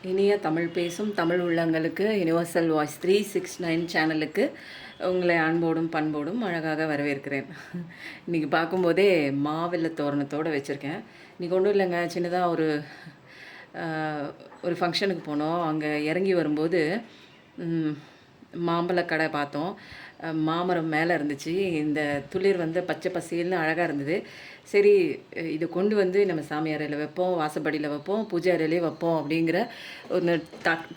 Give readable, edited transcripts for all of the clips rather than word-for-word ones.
இனிய தமிழ் பேசும் தமிழ் உள்ளங்களுக்கு யுனிவர்சல் வாய்ஸ் 369 சேனலுக்கு உங்களை அன்போடும் பண்போடும் அழகாக வரவேற்கிறேன். இன்றைக்கி பார்க்கும்போதே மாவில்லை தோரணத்தோடு வச்சுருக்கேன். இன்றைக்கி ஒன்றும் இல்லைங்க, சின்னதாக ஒரு ஃபங்க்ஷனுக்கு போனோம். அங்கே இறங்கி வரும்போது மாம்பழ கடை பார்த்தோம். மாமரம் மேலே இருந்துச்சு. இந்த துளிர் பச்சை பசேல்னு அழகாக இருந்தது. சரி, இதை கொண்டு நம்ம சாமி அறையில் வைப்போம், வாசப்படியில் வைப்போம், பூஜை அறையிலே வைப்போம் அப்படிங்கிற ஒன்று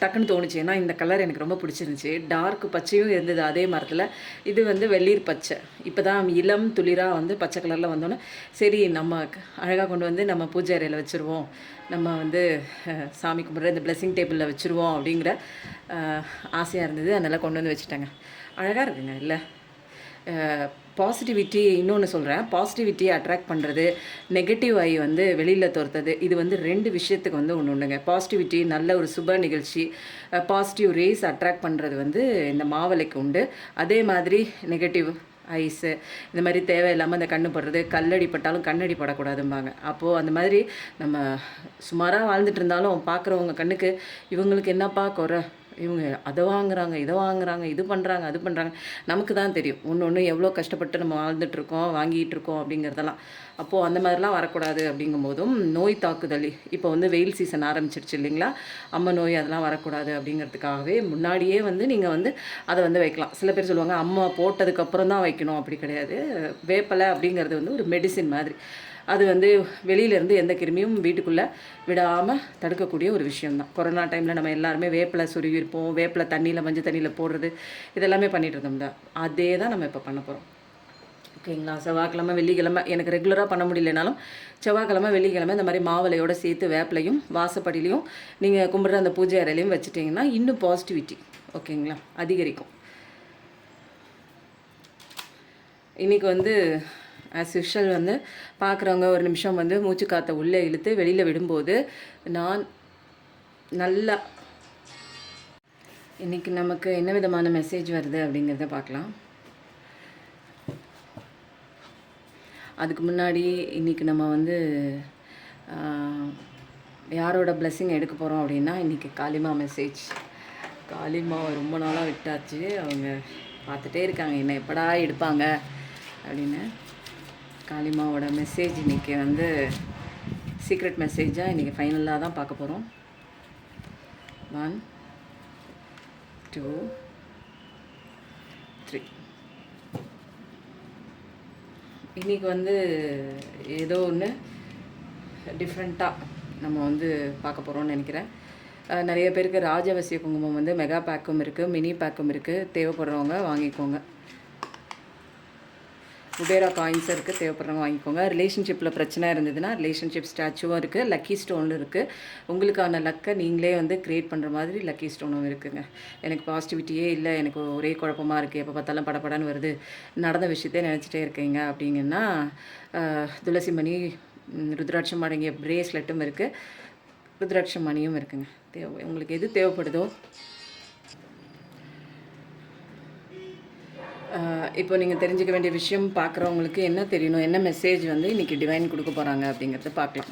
டக்குன்னு தோணுச்சு. ஏன்னா இந்த கலர் எனக்கு ரொம்ப பிடிச்சிருந்துச்சு. டார்க் பச்சையும் இருந்தது அதே மரத்தில். இது வெள்ளீர் பச்சை. இப்போ தான் இளம் துளிராக பச்சை கலரில் வந்தோன்னே சரி நம்ம அழகாக கொண்டு நம்ம பூஜை அறையில் வச்சுருவோம், நம்ம சாமி கும்பிட்ற இந்த பிளெஸ்ஸிங் டேபிளில் வச்சுருவோம் அப்படிங்கிற ஆசையாக இருந்தது. அதனால் கொண்டு வச்சுட்டாங்க. அழகாக இருக்குங்க. இல்லை பாசிட்டிவிட்டி இன்னொன்று சொல்கிறேன். பாசிட்டிவிட்டியை அட்ராக்ட் பண்ணுறது, நெகட்டிவ் ஐ வெளியில் துரத்துறது, இது 2 விஷயத்துக்கு ஒன்று உண்டுங்க. பாசிட்டிவிட்டி நல்ல ஒரு சுப நிகழ்ச்சி, பாசிட்டிவ் ரேஸ் அட்ராக்ட் பண்ணுறது இந்த மாவிலைக்கு உண்டு. அதே மாதிரி நெகட்டிவ் ஐஸு இந்த மாதிரி தேவையில்லாமல் இந்த கண்ணு படுறது, கல்லடி பட்டாலும் கண்ணடி படக்கூடாதும்பாங்க. அப்போது அந்த மாதிரி நம்ம சுமாராக வாழ்ந்துட்டு இருந்தாலும் பார்க்குறவங்க கண்ணுக்கு இவங்களுக்கு என்னப்பா குறை, இவங்க அதை வாங்குறாங்க, இதை வாங்குறாங்க, இது பண்ணுறாங்க, அது பண்ணுறாங்க, நமக்கு தான் தெரியும் ஒன்று எவ்வளோ கஷ்டப்பட்டு நம்ம வாழ்ந்துட்டுருக்கோம், வாங்கிட்டு இருக்கோம் அப்படிங்கிறதெல்லாம். அப்போது அந்த மாதிரிலாம் வரக்கூடாது. அப்படிங்கும்போதும் நோய் தாக்குதல், இப்போ வெயில் சீசன் ஆரம்பிச்சிருச்சு இல்லைங்களா, அம்மை நோய் அதெல்லாம் வரக்கூடாது அப்படிங்கிறதுக்காகவே முன்னாடியே நீங்கள் அதை வைக்கலாம். சில பேர் சொல்லுவாங்க அம்மா போட்டதுக்கப்புறம் தான் வைக்கணும். அப்படி கிடையாது. வேப்பலை அப்படிங்கிறது ஒரு மெடிசின் மாதிரி. அது வெளியிலேருந்து எந்த கிருமியும் வீட்டுக்குள்ளே விடாமல் தடுக்கக்கூடிய ஒரு விஷயந்தான். கொரோனா டைமில் நம்ம எல்லாருமே வேப்பிலை சுருவிருப்போம், வேப்பிலை தண்ணியில் மஞ்சள் தண்ணியில் போடுறது, இதெல்லாமே பண்ணிகிட்டு இருந்தோம்ல. அதே தான் நம்ம இப்போ பண்ண போகிறோம். ஓகேங்களா. செவ்வாய்க்கிழமை வெள்ளிக்கிழமை எனக்கு ரெகுலராக பண்ண முடியலனாலும் செவ்வாய்க்கிழமை வெள்ளிக்கிழமை இந்த மாதிரி மாவிலையோடு சேர்த்து வேப்பிலையும் வாசப்படிலையும் நீங்கள் கும்பிட்ற அந்த பூஜை அறையிலையும் வச்சுட்டிங்கன்னா இன்னும் பாசிட்டிவிட்டி ஓகேங்களா அதிகரிக்கும். இன்றைக்கி ஆஸ் யூஷுவல் பார்க்குறவங்க ஒரு நிமிஷம் மூச்சு காற்றை உள்ளே இழுத்து வெளியில் விடும்போது நான் நல்லா இன்றைக்கி நமக்கு என்ன விதமான மெசேஜ் வருது அப்படிங்கிறத பார்க்கலாம். அதுக்கு முன்னாடி இன்றைக்கி நம்ம யாரோட பிளெஸ்ஸிங் எடுக்க போகிறோம் அப்படின்னா, இன்றைக்கி காளிமா மெசேஜ். காளிமாவை ரொம்ப நாளாக விட்டாச்சு. அவங்க பார்த்துட்டே இருக்காங்க என்ன எப்படா எடுப்பாங்க அப்படின்னு. காளிமாவோட மெசேஜ் இன்றைக்கி சீக்ரெட் மெசேஜாக இன்றைக்கி ஃபைனலாக தான் பார்க்க போகிறோம். 1 2 3. இன்றைக்கி ஏதோ ஒன்று டிஃப்ரெண்ட்டாக நம்ம பார்க்க போகிறோம்னு நினைக்கிறேன். நிறைய பேருக்கு ராஜவசிய குங்குமம் மெகா பேக்கும் இருக்குது, மினி பேக்கும் இருக்குது. தேவைப்படுறவங்க வாங்கிக்கோங்க. குபேரா காயின்ஸ் இருக்குது, தேவைப்படுறவங்க வாங்கிக்கோங்க. ரிலேஷன்ஷிப்பில் பிரச்சனை இருந்ததுன்னா ரிலேஷன்ஷிப் ஸ்டாச்சுவும் இருக்குது, லக்கி ஸ்டோனும் இருக்குது. உங்களுக்கான லக்கை நீங்களே க்ரியேட் பண்ணுற மாதிரி லக்கி ஸ்டோனும் இருக்குதுங்க. எனக்கு பாசிட்டிவிட்டியே இல்லை, எனக்கு ஒரே குழப்பமாக இருக்குது, எப்போ பார்த்தாலும் படப்படன்னு வருது, நடந்த விஷயத்தையே நினச்சிட்டே இருக்கீங்க அப்படிங்கன்னா துளசி மணி ருத்ராட்சம் அடங்கிய பிரேஸ்லெட்டும் இருக்குது, ருத்ராட்சம் மணியும் இருக்குங்க. உங்களுக்கு எது தேவைப்படுதோ. இப்போ நீங்கள் தெரிஞ்சுக்க வேண்டிய விஷயம், பார்க்குறவங்களுக்கு என்ன தெரியணும், என்ன மெசேஜ் இன்றைக்கி டிவைன் கொடுக்க போகிறாங்க அப்படிங்கிறத பார்க்கலாம்.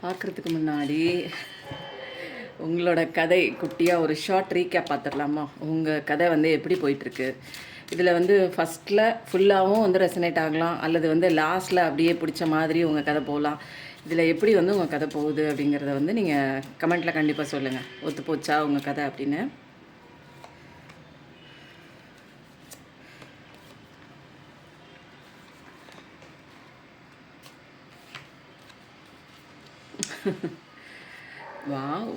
பார்க்குறதுக்கு முன்னாடி உங்களோட கதை குட்டியாக ஒரு ஷார்ட் ரீகேப் பார்த்துடலாமா? உங்கள் கதை எப்படி போயிட்டுருக்கு, இதில் ஃபஸ்ட்டில் ஃபுல்லாகவும் ரெசனேட் ஆகலாம், அல்லது லாஸ்ட்டில் அப்படியே பிடிச்ச மாதிரி உங்கள் கதை போகலாம். இதில் எப்படி உங்கள் கதை போகுது அப்படிங்கிறத நீங்கள் கமெண்ட்டில் கண்டிப்பாக சொல்லுங்கள். ஒத்து போச்சா உங்கள் கதை அப்படின்னு. Wow,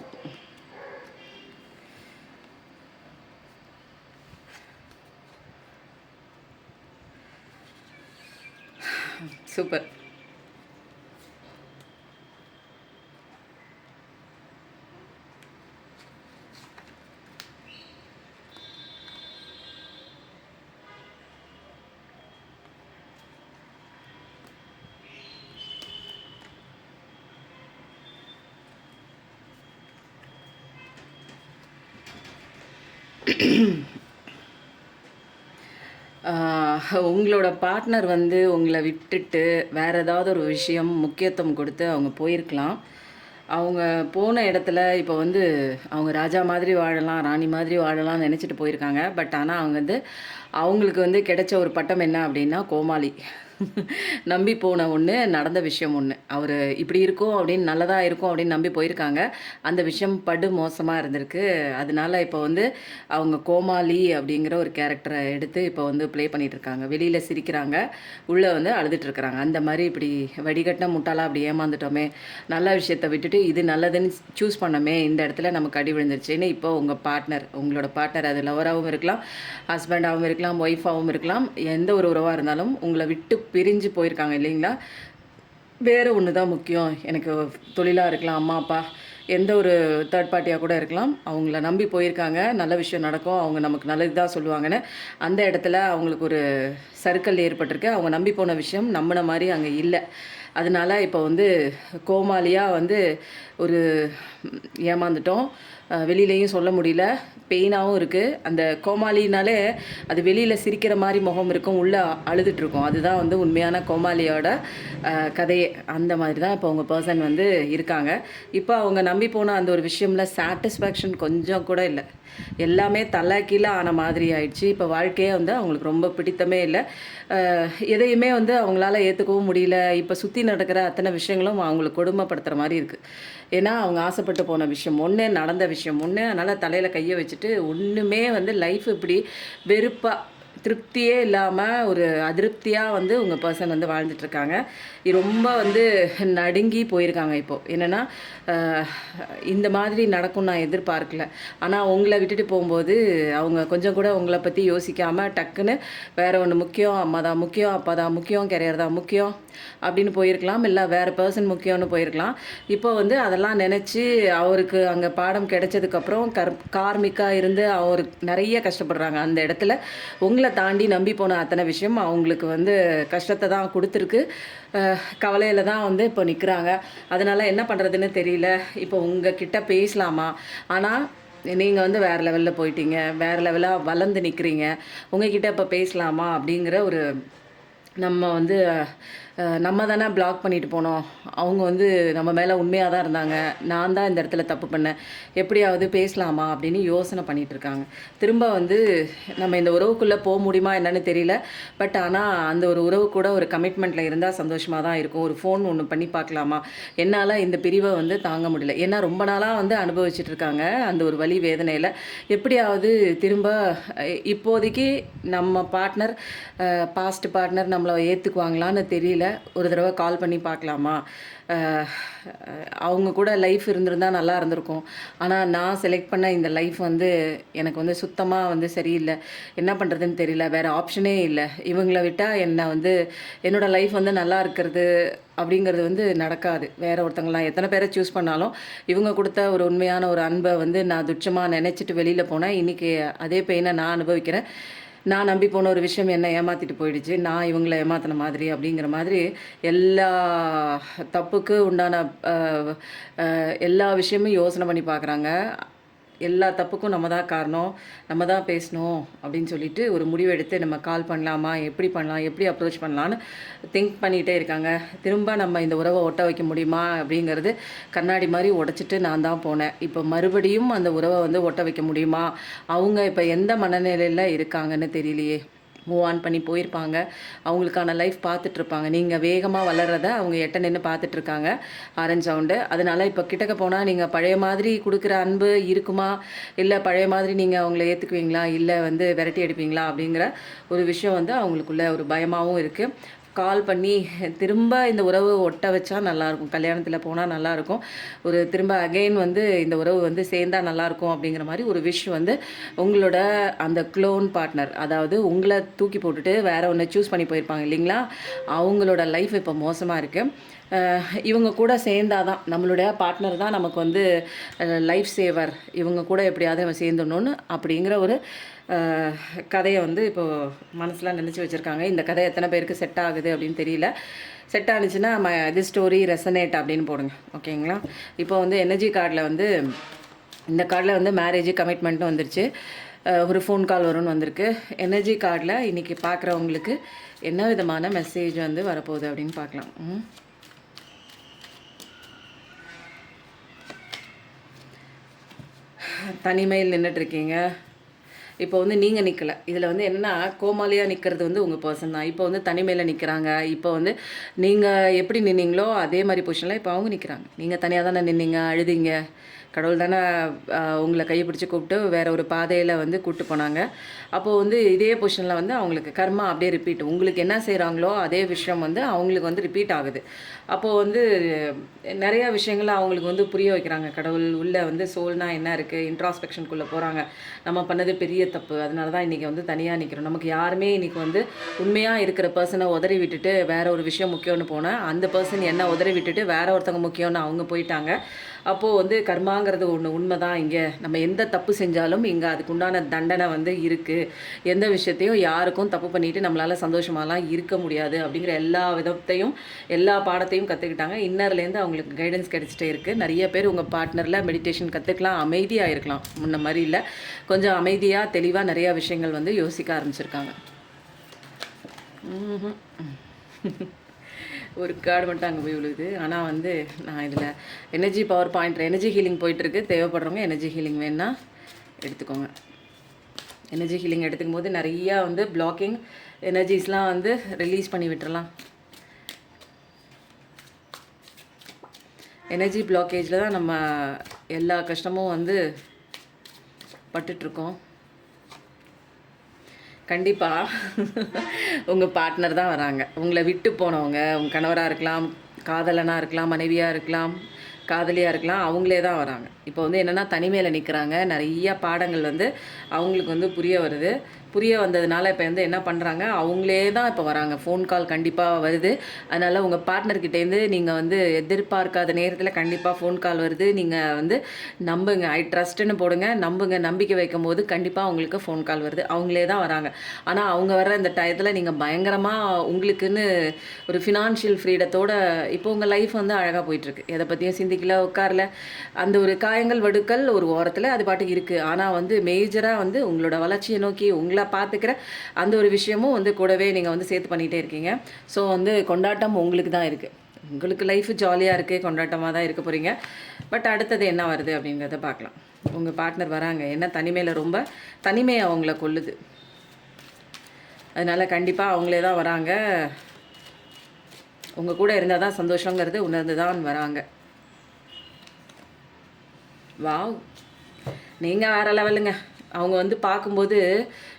super. உங்களோட பார்ட்னர் வந்து உங்கள விட்டுட்டு வேற ஏதாவது ஒரு விஷயம் முக்கியத்துவம் கொடுத்து அவங்க போயிருக்கலாம். அவங்க போன இடத்துல இப்போ வந்து அவங்க ராஜா மாதிரி வாழலாம், ராணி மாதிரி வாழலாம்னு நெனச்சிட்டு போயிருக்காங்க. பட் ஆனா அவங்க வந்து அவங்களுக்கு வந்து கிடைச்ச ஒரு பட்டம் என்ன அப்டின்னா, கோமாளி. நம்பி போன ஒண்ணு, நடந்த விஷயம் ஒண்ணு. அவரு இப்படி இருக்கும் அப்படின்னு நல்லதா இருக்கும் அப்படின்னு நம்பி போயிருக்காங்க. அந்த விஷயம் படு மோசமா இருந்திருக்கு. அதனால இப்போ வந்து அவங்க கோமாளி அப்படிங்கிற ஒரு கேரக்டர எடுத்து இப்போ வந்து ப்ளே பண்ணிட்டு இருக்காங்க. வெளியில சிரிக்கிறாங்க, உள்ள வந்து அழுதுட்டு இருக்கிறாங்க. அந்த மாரி இப்படி வடிகட்டின முட்டாளா அப்படி ஏமாந்துட்டோமே, நல்ல விஷயத்த விட்டுட்டு இது நல்லதுன்னு சூஸ் பண்ணோமே, இந்த இடத்துல நமக்கு அடி விழுந்துருச்சுன்னு இப்போ உங்க பார்ட்னர், உங்களோட பார்ட்னர் அது லவராவும் இருக்கலாம், ஹஸ்பண்டாவும் இருக்கலாம், ஒய்ஃபாவும் இருக்கலாம், எந்த ஒரு உறவா இருந்தாலும் உங்கள விட்டு பிரிஞ்சு போயிருக்காங்க இல்லைங்களா? வேறு ஒன்று தான் முக்கியம். எனக்கு தொழிலா இருக்கலாம், அம்மா, அப்பா எந்த ஒரு தேர்ட் பார்ட்டியா கூட இருக்கலாம். அவங்கள நம்பி போயிருக்காங்க. நல்ல விஷயம் நடக்கும். அவங்க நமக்கு நல்லது தான் சொல்லுவாங்கன்னு, அந்த இடத்துல அவங்களுக்கு ஒரு சறுக்கல் ஏற்பட்டிருக்கு. அவங்க நம்பி போன விஷயம் நம்பின மாரி அங்க இல்ல. அதனால இப்போ வந்து கோமாளியா வந்து ஒரு ஏமாந்துட்டோம். வெளியிலயும் சொல்ல முடியல. பெயினாவும் இருக்கு. அந்த கோமாளினாலே அது வெளியில சிரிக்கிற மாரி முகம் இருக்கும். உள்ள அழுதுட்டுருக்கும். அதுதான் வந்து உண்மையான கோமாளியோட கதையே. அந்த மாதிரி தான் இப்போ உங்க பெர்சன் வந்து இருக்காங்க. இப்போ அவங்க நம்பி போன அந்த ஒரு விஷயம்ல சாட்டிஸ்ஃபேக்ஷன் கொஞ்சம் கூட இல்ல. எல்லாமே தலைகீழ ஆன மாதிரி ஆயிடுச்சு. இப்போ வாழ்க்கையே வந்து அவங்களுக்கு ரொம்ப பிடித்தமே இல்ல. எதையுமே வந்து அவங்களால ஏத்துக்கவும் முடியல. இப்போ சுத்தி நடக்கிற அத்தனை விஷயங்களும் அவங்கள கொடுமைப்படுத்துற மாரி இருக்கு. ஏன்னா, அவங்க ஆசைப்பட்டு போன விஷயம் ஒண்ணு, நடந்த விஷயம் ஒண்ணு. அதனால தலையில கைய வச்சுட்டு ஒண்ணுமே வந்து லைஃப் இப்படி வெறுப்பா, திருப்தியே இல்லாம ஒரு அதிருப்தியா வந்து உங்க பெர்சன் வந்து வாழ்ந்துட்டுருக்காங்க. ரொம்ப வந்து நடுங்கி போயிருக்காங்க இப்போ. என்னன்னா, அ இந்த மாதிரி நடக்கும்னு நான் எதிர்பார்க்கல. ஆனா உங்கள விட்டுட்டு போம்போது, அவங்க கொஞ்சம் கூட உங்கள பத்தி யோசிக்காம டக்குன்னு வேற ஒண்ணு முக்கியம், அம்மா தான் முக்கியம், அப்பா தான் முக்கியம், கெரியர் தான் முக்கியம் அப்படின்னு போயிருக்கலாம். இல்ல வேற பெர்சன் முக்கியம்னு போயிருக்கலாம். இப்போ வந்து அதெல்லாம் நெனச்சு அவருக்கு அங்க பாடம் கிடைச்சதுக்கப்புறம் கார்மிக்கா இருந்து அவரு நெறைய கஷ்டப்படுறாங்க. அந்த இடத்துல உங்கள தாண்டி நம்பி போன அத்தனை விஷயம் அவங்களுக்கு வந்து கஷ்டத்த தான் குடுத்துருக்கு. கவலையில தான் வந்து இப்போ நிற்கிறாங்க. அதனால என்ன பண்ணுறதுன்னு தெரியல. இப்போ உங்ககிட்ட பேசலாமா? ஆனா, நீங்க வந்து வேற லெவல்ல போயிட்டீங்க. வேற லெவலா வளர்ந்து நிற்கிறீங்க. உங்ககிட்ட இப்போ பேசலாமா? அப்படிங்கிற ஒரு நம்ம வந்து நம்ம தானே பிளாக் பண்ணிட்டு போனோம். அவங்க வந்து நம்ம மேலே உண்மையா தான் இருந்தாங்க. நான் தான் இந்த இடத்துல தப்பு பண்ணேன். எப்படியாவது பேசலாமா? அப்படின்னு யோசனை பண்ணிட்டு இருக்காங்க. திரும்ப வந்து நம்ம இந்த உறவுக்குள்ளே முடியுமா என்னன்னு தெரியல. பட் ஆனா அந்த ஒரு உறவு கூட ஒரு கமிட்மெண்ட்ல இருந்தா சந்தோஷமா தான் இருக்கும். ஒரு ஃபோன் ஒண்ணு பண்ணி பார்க்கலாமா? என்னால இந்த பிரிவை வந்து தாங்க முடியல. ஏன்னா ரொம்ப நாளா வந்து அனுபவிச்சுட்டு இருக்காங்க. அந்த ஒரு வலி வேதனையில. எப்படியாவது திரும்ப இப்போதைக்கு நம்ம பார்ட்னர் பாஸ்ட் பார்ட்னர் நம்மள ஏத்துக்குவாங்களான்னு தெரியல. ஒரு தடவை கால் பண்ணி பார்க்கலாமா? அவங்க கூட லைஃப் இருந்திருந்தா நல்லா இருந்திருக்கும். ஆனா நான் செலக்ட் பண்ண இந்த லைஃப் வந்து எனக்கு வந்து சுத்தமா வந்து சரியில்ல. என்ன பண்றதுன்னு தெரியல. வேற ஆப்ஷனே இல்ல. இவங்கள விட்டா என்ன வந்து என்னோட லைஃப் வந்து நல்லா இருக்கிறது அப்படிங்கிறது வந்து நடக்காது. வேற ஒருத்தவங்கள நான் எத்தனை பேரை சூஸ் பண்ணாலும், இவங்க குடுத்த ஒரு உண்மையான ஒரு அன்ப வந்து நான் துச்சமா நெனச்சுட்டு வெளியில போனேன். இன்னைக்கு அதே பெயின நான் அனுபவிக்கிறேன். நான் நம்பி போன ஒரு விஷயம் என்ன ஏமாத்திட்டு போயிடுச்சு. நான் இவங்கள ஏமாத்துன மாதிரி அப்படிங்கிற மாதிரி எல்லா தப்புக்கு உண்டான அ அ எல்லா விஷயமும் யோசனை பண்ணி பார்க்குறாங்க. எல்லா தப்புக்கும் நம்ம தான் காரணம். நம்ம தான் பேசணும் அப்படின்னு சொல்லிட்டு ஒரு முடிவு எடுத்து நம்ம கால் பண்ணலாமா? எப்படி பண்ணலாம்? எப்படி அப்ரோச் பண்ணலான்னு திங்க் பண்ணிகிட்டே இருக்காங்க. திரும்ப நம்ம இந்த உறவ ஒட்ட வைக்க முடியுமா? அப்படிங்கிறது கண்ணாடி மாரி உடைச்சிட்டு நான் தான் போனேன். இப்போ மறுபடியும் அந்த உறவ வந்து ஒட்ட வைக்க முடியுமா? அவங்க இப்ப எந்த மனநிலையில இருக்காங்கன்னு தெரியலையே! மூவ் ஆன் பண்ணி போயிருப்பாங்க. அவங்களுக்கான லைஃப் பார்த்துட்ருப்பாங்க. நீங்க வேகமா வளர்றத அவங்க எட்ட நின்னு பார்த்துட்ருக்காங்க. Orange sound. அதனால இப்போ கிட்டக்க போனா நீங்க பழைய மாதிரி குடுக்குற அன்பு இருக்குமா? இல்ல பழைய மாதிரி நீங்க அவங்கள ஏத்துக்குவீங்களா? இல்ல வந்து விரட்டி அடிப்பீங்களா? அப்படிங்கிற ஒரு விஷயம் வந்து அவங்களுக்குள்ள ஒரு பயமாவும் இருக்கு. கால் பண்ணி திரும்ப இந்த உறவு ஒட்ட வச்சா நல்லாயிருக்கும். கல்யாணத்தில போனா நல்லாயிருக்கும். ஒரு திரும்ப அகைன் வந்து இந்த உறவு வந்து சேர்ந்தா நல்லாயிருக்கும் அப்படிங்கிற மாரி ஒரு விஷ் வந்து உங்களோட அந்த க்ளோன் பார்ட்னர், அதாவது உங்கள தூக்கி போட்டுட்டு வேற ஒண்ண சூஸ் பண்ணி போயிருப்பாங்க இல்லைங்களா? அவங்களோட லைஃப் இப்போ மோசமா இருக்கு. இவங்க கூட சேர்ந்தா தான் நம்மளுடைய பார்ட்னர் தான் நமக்கு வந்து லைஃப் சேவர். இவங்க கூட எப்படியாவது நம்ம சேர்ந்துடணும்னு அப்படிங்கிற ஒரு கதைய வந்து இப்போ மனசுல நினச்சி வச்சுருக்காங்க. இந்த கதை எத்தனை பேருக்கு செட் ஆகுது அப்படின்னு தெரியல. செட் ஆனுச்சுன்னா திஸ் ஸ்டோரி ரெசனேட் அப்படின்னு போடுங்க. ஓகேங்களா? இப்போ வந்து எனர்ஜி கார்டில் வந்து இந்த கார்டில் வந்து மேரேஜ் கமிட்மெண்ட்னு வந்துருச்சு. ஒரு ஃபோன் கால் வரும்னு வந்திருக்கு. எனர்ஜி கார்டில் இன்றைக்கி பார்க்குறவங்களுக்கு என்ன விதமான மெசேஜ் வந்து வரப்போகுது அப்படின்னு பார்க்கலாம். தனிமையில் நின்றுட்டுருக்கீங்க. இப்போ வந்து நீங்கள் நிற்கலை. இதில் வந்து என்னென்னா கோமாளியாக நிற்கிறது வந்து உங்கள் பர்சன் தான். இப்போ வந்து தனிமையில் நிற்கிறாங்க. இப்போ வந்து நீங்கள் எப்படி நின்னீங்களோ அதே மாதிரி பொசிஷனில் இப்போ அவங்க நிற்கிறாங்க. நீங்கள் தனியாக தானே நின்னீங்க, அழுதிங்க. கடவுள் தானே உங்களை கைப்பிடிச்சி கூப்பிட்டு வேறு ஒரு பாதையில் வந்து கூப்பிட்டு போனாங்க. அப்போது வந்து இதே பொசிஷனில் வந்து அவங்களுக்கு கர்மா அப்படியே ரிப்பீட். உங்களுக்கு என்ன செய்கிறாங்களோ அதே விஷயம் வந்து அவங்களுக்கு வந்து ரிப்பீட் ஆகுது. அப்போது வந்து நிறையா விஷயங்களை அவங்களுக்கு வந்து புரிய வைக்கிறாங்க. கடவுள் உள்ளே வந்து சோல்னால் என்ன இருக்குது, இன்ட்ராஸ்பெக்ஷனுக்குள்ளே போகிறாங்க. நம்ம பண்ணது பெரிய தப்பு, அதனால தான் இன்றைக்கி வந்து தனியாக நிற்கிறோம். நமக்கு யாருமே இன்றைக்கி வந்து உண்மையாக இருக்கிற பர்சனை உதறி விட்டுட்டு வேற ஒரு விஷயம் முக்கியம்னு போனேன். அந்த பர்சன் என்ன உதறி விட்டுட்டு வேற ஒருத்தவங்க முக்கியம்னு அவங்க போயிட்டாங்க. அப்போது வந்து கர்மாங்கிறது ஒன்று உண்மை தான். இங்கே நம்ம எந்த தப்பு செஞ்சாலும் இங்கே அதுக்குண்டான தண்டனை வந்து இருக்குது. எந்த விஷயத்தையும் யாருக்கும் தப்பு பண்ணிவிட்டு நம்மளால் சந்தோஷமாலாம் இருக்க முடியாது அப்படிங்கிற எல்லா விதத்தையும் எல்லா பாடத்தையும் கற்றுக்கிட்டாங்க. இன்னர்லேருந்து அவங்களுக்கு கைடன்ஸ் கிடைச்சிட்டே இருக்குது. நிறைய பேர் உங்கள் பார்ட்னரில் மெடிடேஷன் கற்றுக்கலாம், அமைதியாக இருக்கலாம். முன்ன மாதிரி இல்லை, கொஞ்சம் அமைதியாக தெளிவாக நிறையா விஷயங்கள் வந்து யோசிக்க ஆரம்பிச்சிருக்காங்க. ஒரு கார்டு மட்டும் அங்கே போய் விழுகுது. ஆனால் வந்து நான் இதில் energy power point energy healing போயிட்டுருக்கு. தேவைப்படுறவங்க எனர்ஜி ஹீலிங் வேணுன்னா எடுத்துக்கோங்க. எனர்ஜி ஹீலிங் எடுத்துக்கும் போது நிறையா வந்து பிளாக்கிங் எனர்ஜிஸ்லாம் வந்து ரிலீஸ் பண்ணி விட்டுறலாம். எனர்ஜி பிளாக்கேஜில் தான் நம்ம எல்லா கஷ்டமும் வந்து பட்டுட்ருக்கோம். கண்டிப்பாக உங்கள் பார்ட்னர் தான் வராங்க. உங்களை விட்டு போனவங்க உங்கள் கணவராக இருக்கலாம், காதலனாக இருக்கலாம், மனைவியாக இருக்கலாம், காதலியாக இருக்கலாம், அவங்களே தான் வராங்க. இப்போ வந்து என்னென்னா தனிமையில் நிற்கிறாங்க. நிறைய பாடங்கள் வந்து அவங்களுக்கு வந்து புரிய வருது. புரிய வந்ததுனால இப்போ வந்து என்ன பண்ணுறாங்க, அவங்களே தான் இப்போ வராங்க. ஃபோன் கால் கண்டிப்பாக வருது. அதனால் உங்கள் பார்ட்னர்கிட்டேருந்து நீங்கள் வந்து எதிர்பார்க்காத நேரத்தில் கண்டிப்பாக ஃபோன் கால் வருது. நீங்கள் வந்து நம்புங்க, ஐ ட்ரஸ்ட்டுன்னு போடுங்க, நம்புங்க. நம்பிக்கை வைக்கும் போது கண்டிப்பாக அவங்களுக்கு ஃபோன் கால் வருது. அவங்களே தான் வராங்க. ஆனால் அவங்க வர்ற இந்த டயத்தில் நீங்கள் பயங்கரமாக உங்களுக்குன்னு ஒரு ஃபினான்ஷியல் ஃப்ரீடத்தோடு இப்போ உங்கள் லைஃப் வந்து அழகாக போயிட்டுருக்கு. எதை பற்றியும் சிந்திக்கல, உட்காரல. அந்த ஒரு காயங்கள் வடுக்கல் ஒரு ஓரத்தில் அது பாட்டுக்கு இருக்குது. ஆனால் வந்து மேஜராக வந்து உங்களோட வளர்ச்சியை நோக்கி உங்களை பார்த்துக்கிற அந்த ஒரு விஷயமும் வந்து கூடவே நீங்கள் வந்து சேர்த்து பண்ணிகிட்டே இருக்கீங்க. ஸோ வந்து கொண்டாட்டம் உங்களுக்கு தான் இருக்குது. உங்களுக்கு லைஃப் ஜாலியாக இருக்குது, கொண்டாட்டமாக தான் இருக்க போகிறீங்க. பட் அடுத்தது என்ன வருது அப்படிங்கிறத பார்க்கலாம். உங்கள் பார்ட்னர் வராங்க. என்ன தனிமையில் ரொம்ப தனிமையை அவங்கள கொல்லுது. அதனால் கண்டிப்பாக அவங்களே தான் வராங்க. உங்கள் கூட இருந்தால் தான் சந்தோஷங்கிறது உணர்ந்து தான் வராங்க. வாவ், நீங்கள் வேறு லெவலுங்க. அவங்க வந்து பார்க்கும்போது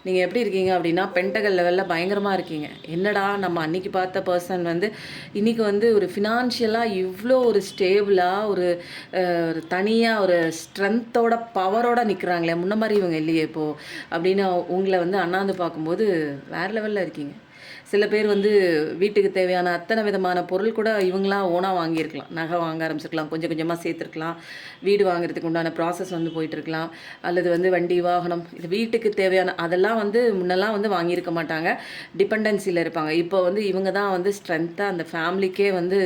நீங்கள் எப்படி இருக்கீங்க அப்படின்னா பென்டகல் லெவலில் பயங்கரமாக இருக்கீங்க. என்னடா நம்ம அன்றைக்கி பார்த்த பர்சன் வந்து இன்றைக்கி வந்து ஒரு ஃபினான்ஷியலாக இவ்வளோ ஒரு ஸ்டேபிளாக ஒரு தனியாக ஒரு ஸ்ட்ரென்த்தோட பவரோடு நிற்கிறாங்களே, முன்ன மாதிரி இவங்க இல்லையே இப்போது அப்படின்னு உங்களை வந்து அண்ணாந்து பார்க்கும்போது வேறு லெவலில் இருக்கீங்க. சில பேர் வந்து வீட்டுக்கு தேவையான அத்தனை விதமான பொருள் கூட இவங்களாம் ஓனாக வாங்கியிருக்கலாம். நகை வாங்க ஆரம்பிச்சிருக்கலாம், கொஞ்சம் கொஞ்சமாக சேர்த்துருக்கலாம். வீடு வாங்குறதுக்கு உண்டான ப்ராசஸ் வந்து போயிட்டுருக்கலாம். அல்லது வந்து வண்டி வாகனம், இது வீட்டுக்கு தேவையான அதெல்லாம் வந்து முன்னெல்லாம் வந்து வாங்கியிருக்க மாட்டாங்க. டிபெண்டன்சியில் இருப்பாங்க. இப்போ வந்து இவங்க தான் வந்து ஸ்ட்ரென்த்தாக அந்த ஃபேமிலிக்கே வந்து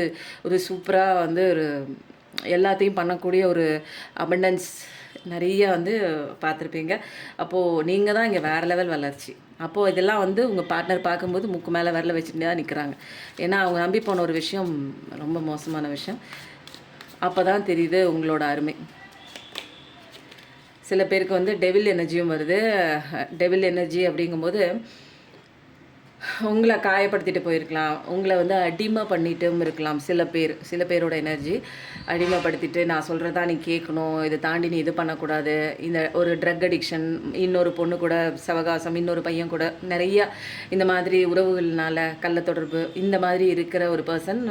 ஒரு சூப்பராக வந்து ஒரு எல்லாத்தையும் பண்ணக்கூடிய ஒரு அபண்டன்ஸ் நிறைய வந்து பார்த்துருப்பீங்க. அப்போது நீங்கள் தான் இங்கே வேறு லெவல் வளர்ச்சி. அப்போது இதெல்லாம் வந்து உங்கள் பார்ட்னர் பார்க்கும்போது முக்கு மேலே விரல வச்சுட்டு தான் நிற்கிறாங்க. ஏன்னா அவங்க நம்பி போன ஒரு விஷயம் ரொம்ப மோசமான விஷயம். அப்போ தான் தெரியுது உங்களோட அருமை. சில பேருக்கு வந்து டெவில் எனர்ஜியும் வருது. டெவில் எனர்ஜி அப்படிங்கும்போது உங்களை காயப்படுத்திட்டு போயிருக்கலாம், உங்களை வந்து அடிமை பண்ணிட்டும் இருக்கலாம். சில பேரோட எனர்ஜி அடிமைப்படுத்திட்டு நான் சொல்கிறதா நீ கேட்கணும், இதை தாண்டி நீ இது பண்ணக்கூடாது. இந்த ஒரு ட்ரக் அடிக்ஷன், இன்னொரு பொண்ணு கூட சவகாசம், இன்னொரு பையன் கூட நிறையா இந்த மாதிரி உறவுகள்னால கள்ள தொடர்பு இந்த மாதிரி இருக்கிற ஒரு பர்சன்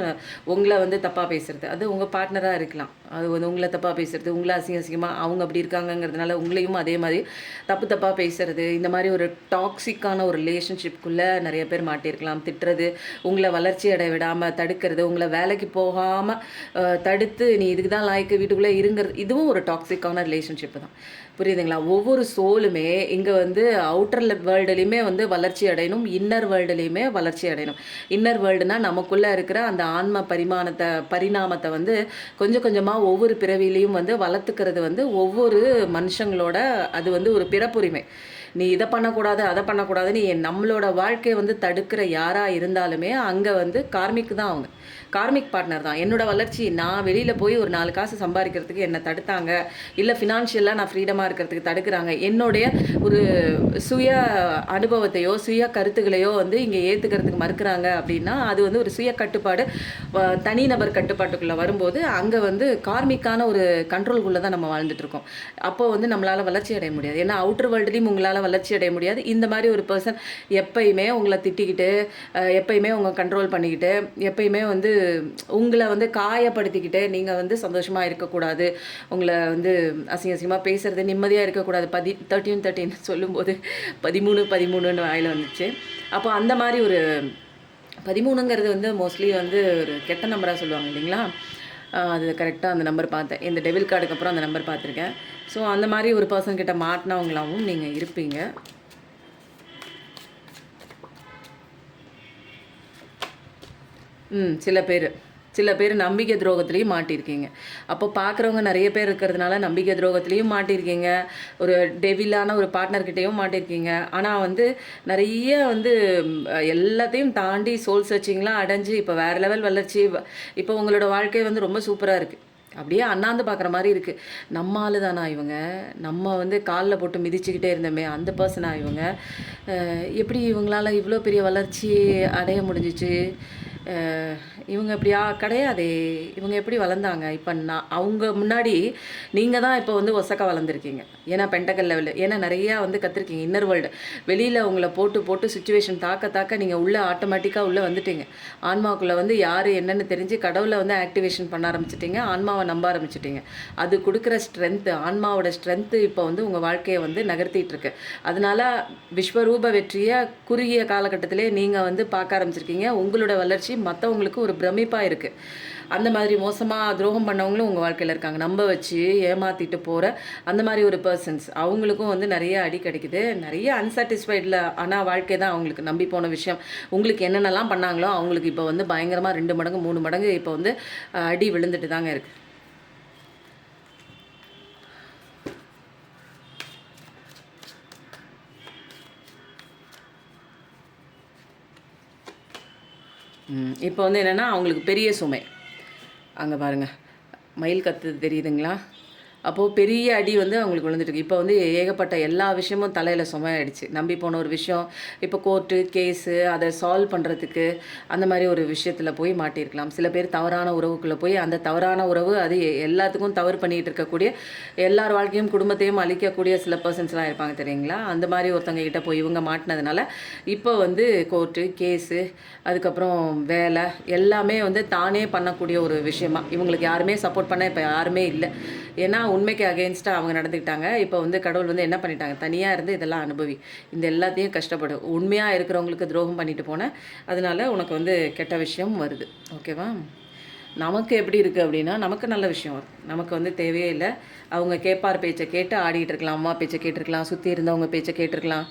உங்களை வந்து தப்பாக பேசுகிறது. அது உங்கள் பார்ட்னராக இருக்கலாம். அது வந்து உங்களை தப்பாக பேசுகிறது, உங்களை அசிங்கமாக அவங்க அப்படி இருக்காங்கங்கிறதுனால உங்களையும் அதே மாதிரி தப்பாக பேசுகிறது. இந்த மாதிரி ஒரு டாக்ஸிக்கான ஒரு ரிலேஷன்ஷிப்குள்ளே நிறைய பேர் மாட்டியிருக்கலாம். திட்டுறது, உங்களை வளர்ச்சி அடைய விடாமல் தடுக்கிறது, உங்களை வேலைக்கு போகாமல் தடுத்து நீ இதுக்கு தான் லாய்க்கு வீட்டுக்குள்ளே இருங்கிறது, இதுவும் ஒரு டாக்ஸிக்கான ரிலேஷன்ஷிப்பு தான். புரியுதுங்களா? ஒவ்வொரு சோலுமே இங்கே வந்து அவுட்டர் வேர்ல்டுலேயுமே வந்து வளர்ச்சி அடையணும், இன்னர் வேர்ல்டுலேயுமே வளர்ச்சி அடையணும். இன்னர் வேர்ல்டுனா நமக்குள்ளே இருக்கிற அந்த ஆன்ம பரிணாமத்தை வந்து கொஞ்சம் கொஞ்சமாக ஒவ்வொரு பிறவிலையும் வந்து வளர்த்துக்கிறது வந்து ஒவ்வொரு மனுஷங்களோட அது வந்து ஒரு பிறப்புரிமை. நீ இதை பண்ணக்கூடாது அதை பண்ணக்கூடாதுன்னு நம்மளோட வாழ்க்கையை வந்து தடுக்கிற யாராக இருந்தாலுமே அங்கே வந்து கார்மிக் தான் அவங்க, கார்மிக் பார்ட்னர் தான். என்னோட வளர்ச்சி, நான் வெளியில் போய் ஒரு 4 காசு சம்பாதிக்கிறதுக்கு என்னை தடுத்தாங்க, இல்லை ஃபினான்ஷியலாக நான் ஃப்ரீடமாக இருக்கிறதுக்கு தடுக்கிறாங்க, என்னுடைய ஒரு சுய அனுபவத்தையோ சுய கருத்துக்களையோ வந்து இங்கே ஏற்றுக்கிறதுக்கு மறுக்கிறாங்க அப்படின்னா அது வந்து ஒரு சுய கட்டுப்பாடு, தனிநபர் கட்டுப்பாட்டுக்குள்ளே வரும்போது அங்கே வந்து கார்மிக்கான ஒரு கண்ட்ரோல்குள்ளே தான் நம்ம வாழ்ந்துட்டுருக்கோம். அப்போது வந்து நம்மளால் வளர்ச்சி அடைய முடியாது. ஏன்னா அவுட்டர் வேர்ல்டுலேயும் உங்களால் வளர்ச்சி அடைய முடியாது. இந்த மாதிரி ஒரு பர்சன் எப்பயுமே உங்களை திட்டிக்கிட்டு, எப்பயுமே உங்கள் கண்ட்ரோல் பண்ணிக்கிட்டு, எப்பயுமே வந்து உங்களை வந்து காயப்படுத்திக்கிட்டு நீங்கள் வந்து சந்தோஷமாக இருக்கக்கூடாது, உங்களை வந்து அசிங்கமாக பேசுகிறது, நிம்மதியாக இருக்கக்கூடாது. 13 சொல்லும்போது 13 வாயில் வந்துச்சு. அப்போ அந்த மாதிரி ஒரு 13ங்கிறது வந்து மோஸ்ட்லி வந்து ஒரு கெட்ட நம்பராக சொல்லுவாங்க இல்லைங்களா. அது கரெக்டாக அந்த நம்பர் பார்த்தேன். இந்த டெபிட் கார்டுக்கு அப்புறம் அந்த நம்பர் பார்த்துருக்கேன். ஸோ அந்த மாதிரி ஒரு பர்சன் கிட்ட மாட்டினவங்களாகவும் நீங்கள் இருப்பீங்க. சில பேர் நம்பிக்கை துரோகத்துலேயும் மாட்டியிருக்கீங்க. அப்போ பார்க்குறவங்க நிறைய பேர் இருக்கிறதுனால நம்பிக்கை துரோகத்துலேயும் மாட்டியிருக்கீங்க, ஒரு டெவிலான ஒரு பார்ட்னர்கிட்டையும் மாட்டியிருக்கீங்க. ஆனால் வந்து நிறைய வந்து எல்லாத்தையும் தாண்டி சோல் சர்ச்சிங்லாம் அடைஞ்சு இப்போ வேறு லெவல் வளர்ச்சி. இப்போ உங்களோட வாழ்க்கை வந்து ரொம்ப சூப்பராக இருக்குது. அப்படியே அண்ணாந்து பார்க்குற மாதிரி இருக்குது. நம்ம ஆளு தானா இவங்க, நம்ம வந்து காலில் போட்டு மிதிச்சுக்கிட்டே இருந்தோமே அந்த பர்சனா இவங்க, எப்படி இவங்களால் இவ்வளோ பெரிய வளர்ச்சி அடைய முடிஞ்சிச்சு, இவங்க இப்படியா கிடையாதே, இவங்க எப்படி வளர்ந்தாங்க. இப்போ அவங்க முன்னாடி நீங்கள் தான் இப்போ வந்து ஒசக்கா வளர்ந்துருக்கீங்க. ஏன்னா பென்டக்கல் லெவலில், ஏன்னா நிறையா வந்து கற்றுருக்கீங்க. இன்னர் வேர்ல்டு வெளியில் உங்களை போட்டு சுச்சுவேஷன் தாக்க நீங்கள் உள்ளே ஆட்டோமேட்டிக்காக உள்ளே வந்துட்டீங்க. ஆன்மாவுக்குள்ளே வந்து யார் என்னென்னு தெரிஞ்சு கடவுளை வந்து ஆக்டிவேஷன் பண்ண ஆரம்பிச்சிட்டிங்க, ஆன்மாவை நம்ப ஆரம்பிச்சிட்டிங்க. அது கொடுக்குற ஸ்ட்ரென்த்து, ஆன்மாவோட ஸ்ட்ரென்த்து இப்போ வந்து உங்கள் வாழ்க்கையை வந்து நகர்த்திட்டுருக்கு. அதனால விஸ்வரூப வெற்றியை குறுகிய காலகட்டத்திலே நீங்கள் வந்து பார்க்க ஆரம்பிச்சிருக்கீங்க. உங்களோட வளர்ச்சி மற்றவங்களுக்கு ஒரு பிரமிப்பாக இருக்குது. அந்த மாதிரி மோசமாக துரோகம் பண்ணவங்களும் உங்கள் வாழ்க்கையில் இருக்காங்க. நம்ப வச்சு ஏமாற்றிட்டு போகிற அந்த மாதிரி ஒரு பர்சன்ஸ், அவங்களுக்கும் வந்து நிறைய அடி கிடைக்குது. நிறைய அன்சாட்டிஸ்ஃபைடில் ஆனால் வாழ்க்கை தான் அவங்களுக்கு நம்பி போன விஷயம். உங்களுக்கு என்னென்னலாம் பண்ணாங்களோ அவங்களுக்கு இப்போ வந்து பயங்கரமாக 2 மடங்கு 3 மடங்கு இப்போ வந்து அடி விழுந்துட்டு தாங்க இருக்குது. இப்போ வந்து என்னென்னா அவங்களுக்கு பெரிய சுமை. அங்கே பாருங்கள், மயில் கத்துது தெரியுதுங்களா. அப்போது பெரிய அடி வந்து அவங்களுக்கு விழுந்துட்டுருக்கு. இப்போ வந்து ஏகப்பட்ட எல்லா விஷயமும் தலையில் சுமையாயிடுச்சு. நம்பி போன ஒரு விஷயம் இப்போ கோர்ட்டு கேஸு அதை சால்வ் பண்ணுறதுக்கு அந்த மாதிரி ஒரு விஷயத்தில் போய் மாட்டியிருக்கலாம். சில பேர் தவறான உறவுக்குள்ளே போய் அந்த தவறான உறவு அது எல்லாத்துக்கும் தவறு பண்ணிகிட்டு இருக்கக்கூடிய, எல்லார் வாழ்க்கையும் குடும்பத்தையும் அழிக்கக்கூடிய சில பர்சன்ஸ்லாம் இருப்பாங்க தெரியுங்களா. அந்த மாதிரி ஒருத்தவங்க கிட்ட போய் இவங்க மாட்டினதுனால இப்போ வந்து கோர்ட்டு கேஸு அதுக்கப்புறம் வேலை எல்லாமே வந்து தானே பண்ணக்கூடிய ஒரு விஷயமா. இவங்களுக்கு யாருமே சப்போர்ட் பண்ண இப்போ யாருமே இல்லை. ஏன்னா உண்மைக்கு அகெயின்ஸ்டாக அவங்க நடந்துக்கிட்டாங்க. இப்போ வந்து கடவுள் வந்து என்ன பண்ணிட்டாங்க, தனியாக இருந்து இதெல்லாம் அனுபவி, இந்த எல்லாத்தையும் கஷ்டப்படு, உண்மையாக இருக்கிறவங்களுக்கு துரோகம் பண்ணிட்டு போனேன், அதனால உனக்கு வந்து கெட்ட விஷயம் வருது. ஓகேவா. நமக்கு எப்படி இருக்குது அப்படின்னா நமக்கு நல்ல விஷயம் வரும். நமக்கு வந்து தேவையே இல்லை. அவங்க கேட்பார் பேச்சை கேட்டு ஆடிட்டு இருக்கலாம், அம்மா பேச்சை கேட்டிருக்கலாம், சுற்றி இருந்தவங்க பேச்சை கேட்டிருக்கலாம்.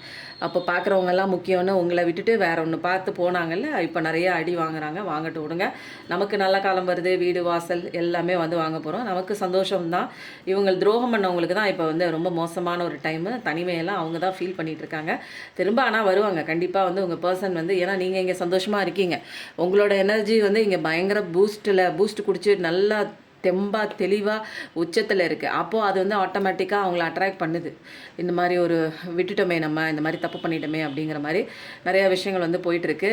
அப்போ பார்க்குறவங்கெல்லாம் முக்கியம்னு உங்களை விட்டுட்டு வேற ஒன்று பார்த்து போனாங்கல்ல, இப்போ நிறைய அடி வாங்குறாங்க. வாங்கட்டு விடுங்க. நமக்கு நல்ல காலம் வருது, வீடு வாசல் எல்லாமே வந்து வாங்க போகிறோம். நமக்கு சந்தோஷம்தான். இவங்க துரோகம் பண்ணவங்களுக்கு தான் இப்போ வந்து ரொம்ப மோசமான ஒரு டைமு. தனிமையெல்லாம் அவங்க தான் ஃபீல் பண்ணிகிட்டு இருக்காங்க. திரும்ப ஆனால் வருவாங்க கண்டிப்பாக. வந்து உங்கள் பர்சன் வந்து, ஏன்னா நீங்கள் இங்கே சந்தோஷமாக இருக்கீங்க, உங்களோட எனர்ஜி வந்து இங்கே பயங்கர பூஸ்ட் குடிச்சு நல்லா தெம்பாக தெளிவாக உச்சத்தில் இருக்குது. அப்போது அது வந்து ஆட்டோமேட்டிக்காக அவங்கள அட்ராக்ட் பண்ணுது. இந்த மாதிரி ஒரு விட்டுட்டோமே, நம்ம இந்த மாதிரி தப்பு பண்ணிட்டோமே அப்படிங்கிற மாதிரி நிறையா விஷயங்கள் வந்து போயிட்டுருக்கு.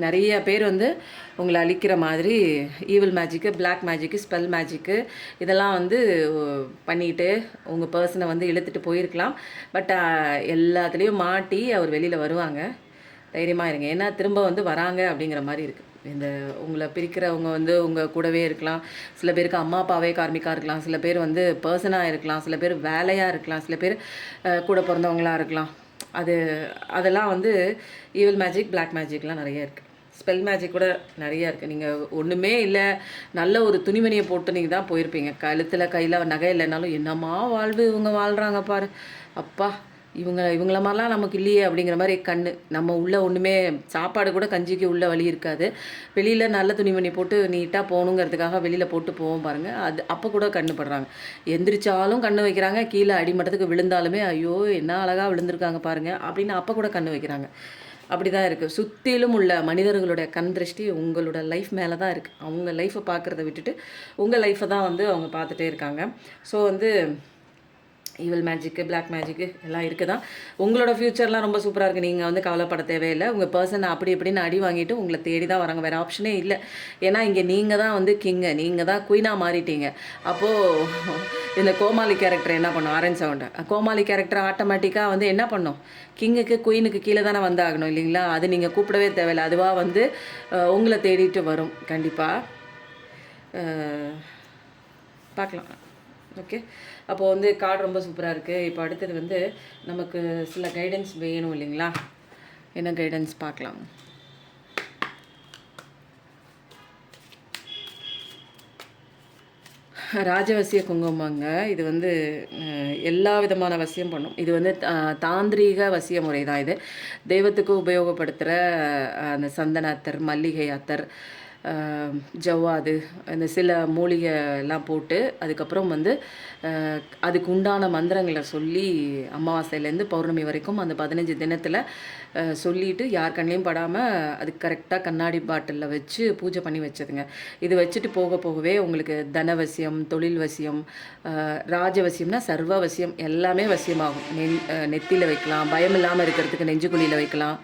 நிறைய பேர் வந்து உங்களை அழிக்கிற மாதிரி evil magic, black magic, spell magic இதெல்லாம் வந்து பண்ணிட்டு உங்கள் பர்சனை வந்து இழுத்துட்டு போயிருக்கலாம். பட் எல்லாத்துலேயும் மாட்டி அவர் வெளியில் வருவாங்க. தைரியமாக இருங்க. ஏன்னா திரும்ப வந்து வராங்க அப்படிங்கிற மாதிரி இருக்குது. இந்த உங்களை பிரிக்கிறவங்க வந்து உங்கள் கூடவே இருக்கலாம். சில பேருக்கு அம்மா அப்பாவே கார்மிக்காக இருக்கலாம், சில பேர் வந்து பர்சனாக இருக்கலாம், சில பேர் வேலையாக இருக்கலாம், சில பேர் கூட பிறந்தவங்களாக இருக்கலாம். அதெல்லாம் வந்து ஈவில் மேஜிக், பிளாக் மேஜிக்லாம் நிறைய இருக்குது. ஸ்பெல் மேஜிக் கூட நிறையா இருக்குது. நீங்கள் ஒன்றுமே இல்லை, நல்ல ஒரு துணிமணியை போட்டு நீங்கள் தான் போயிருப்பீங்க. கழுத்தில் கையில் நகை இல்லைனாலும் என்னம்மா வாழ்வு இவங்க வாழ்கிறாங்க பாரு, அப்பா இவங்கள மாதிரிலாம் நமக்கு இல்லையே அப்படிங்கிற மாதிரி நம்ம உள்ளே ஒன்றுமே சாப்பாடு கூட கஞ்சிக்கு உள்ள வழி இருக்காது. வெளியில் நல்ல துணிமணி போட்டு நீட்டாக போகணுங்கிறதுக்காக வெளியில் போட்டு போவோம் பாருங்கள், அது அப்போ கூட படுறாங்க. எந்திரிச்சாலும் கண்ணு வைக்கிறாங்க, கீழே அடிமட்டத்துக்கு விழுந்தாலுமே ஐயோ என்ன அழகாக விழுந்திருக்காங்க பாருங்கள் அப்படின்னு அப்போ கூட கண்ணு வைக்கிறாங்க. அப்படி தான் இருக்குது. சுற்றிலும் உள்ள மனிதர்களுடைய கண் திருஷ்டி உங்களோட லைஃப் மேலே தான் இருக்குது. அவங்க லைஃப்பை பார்க்குறத விட்டுட்டு உங்கள் லைஃப்பை தான் வந்து அவங்க பார்த்துட்டே இருக்காங்க. ஸோ வந்து ஈவல் மேஜிக்கு, பிளாக் மேஜிக்கு எல்லாம் இருக்குது தான். உங்களோட ஃப்யூச்சர்லாம் ரொம்ப சூப்பராக இருக்குது. நீங்கள் வந்து கவலைப்பட தேவையில்லை. உங்கள் பர்சன் அப்படி இப்படின்னு அடி வாங்கிட்டு உங்களை தேடி தான் வராங்க. வேறு ஆப்ஷனே இல்லை. ஏன்னா இங்கே நீங்கள் தான் வந்து கிங்கு, நீங்கள் தான் குயினாக மாறிட்டீங்க. அப்போது இந்த கோமாளி கேரக்டர் என்ன பண்ணும்? ஆரஞ்ச் சவுண்டு கோமாளி கேரக்டர் ஆட்டோமேட்டிக்காக வந்து என்ன பண்ணும்? கிங்குக்கு குயினுக்கு கீழே தானே வந்து ஆகணும் இல்லைங்களா? அது நீங்கள் கூப்பிடவே தேவையில்லை. அதுவாக வந்து உங்களை தேடிட்டு வரும் கண்டிப்பாக. பார்க்கலாம். ஓகே, அப்போது வந்து கார்டு ரொம்ப சூப்பராக இருக்குது. இப்போ அடுத்தது வந்து நமக்கு சில கைடன்ஸ் வேணும் இல்லைங்களா? என்ன கைடன்ஸ் பார்க்கலாம். ராஜவசிய குங்குமங்க. இது வந்து எல்லா விதமான வசியம் பண்ணும். இது வந்து தாந்திரீக வசிய முறை தான். இது தெய்வத்துக்கு உபயோகப்படுத்துகிற அந்த சந்தன அத்தர், மல்லிகை அத்தர், ஜவ்வாது, இந்த சில மூலிகை எல்லாம் போட்டு அதுக்கப்புறம் வந்து அதுக்கு உண்டான மந்திரங்களை சொல்லி அமாவாசையிலேருந்து பௌர்ணமி வரைக்கும் அந்த 15 தினத்தில் சொல்லிவிட்டு யார் கண்ணையும் படாமல் அதுக்கு கரெக்டாக கண்ணாடி பாட்டிலில் வச்சு பூஜை பண்ணி வச்சதுங்க. இது வச்சுட்டு போக போகவே உங்களுக்கு தனவசியம், தொழில் வசியம், ராஜவசியம்னா சர்வ வசியம் எல்லாமே வசியமாகும். நெத்தியில் வைக்கலாம், பயம் இல்லாமல் இருக்கிறதுக்கு நெஞ்சுக்குழியில் வைக்கலாம்.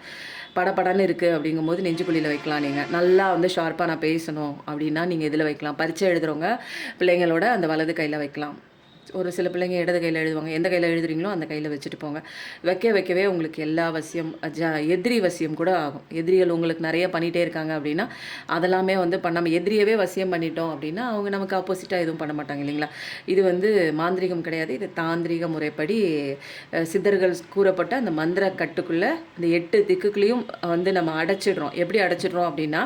படப்படன்னு இருக்குது அப்படிங்கும்போது நெஞ்சுக்குழியில் வைக்கலாம். நீங்கள் நல்லா வந்து ஷார்ப்பாக நான் பேசணும் அப்படின்னா நீங்கள் இதில் வைக்கலாம். பரீட்சை எழுதுகிறவங்க பிள்ளைங்களோட அந்த வலது கையில் வைக்கலாம். ஒரு சில பிள்ளைங்க இடது கையில் எழுதுவாங்க. எந்த கையில் எழுதுறீங்களோ அந்த கையில் வச்சுட்டு போங்க. வைக்கவே உங்களுக்கு எல்லா வசியம், எதிரி வசியம் கூட ஆகும். எதிரிகள் உங்களுக்கு நிறைய பண்ணிகிட்டே இருக்காங்க அப்படின்னா அதெல்லாமே வந்து பண்ணாமல் எதிரியவே வசியம் பண்ணிட்டோம் அப்படின்னா அவங்க நமக்கு ஆப்போசிட்டாக எதுவும் பண்ண மாட்டாங்க இல்லைங்களா? இது வந்து மாந்திரிகம் கிடையாது. இது தாந்திரிக முறைப்படி சித்தர்கள் கூறப்பட்ட அந்த மந்திர கட்டுக்குள்ளே அந்த 8 திக்குக்குள்ளேயும் வந்து நம்ம அடைச்சிடுறோம். எப்படி அடைச்சிடுறோம் அப்படின்னா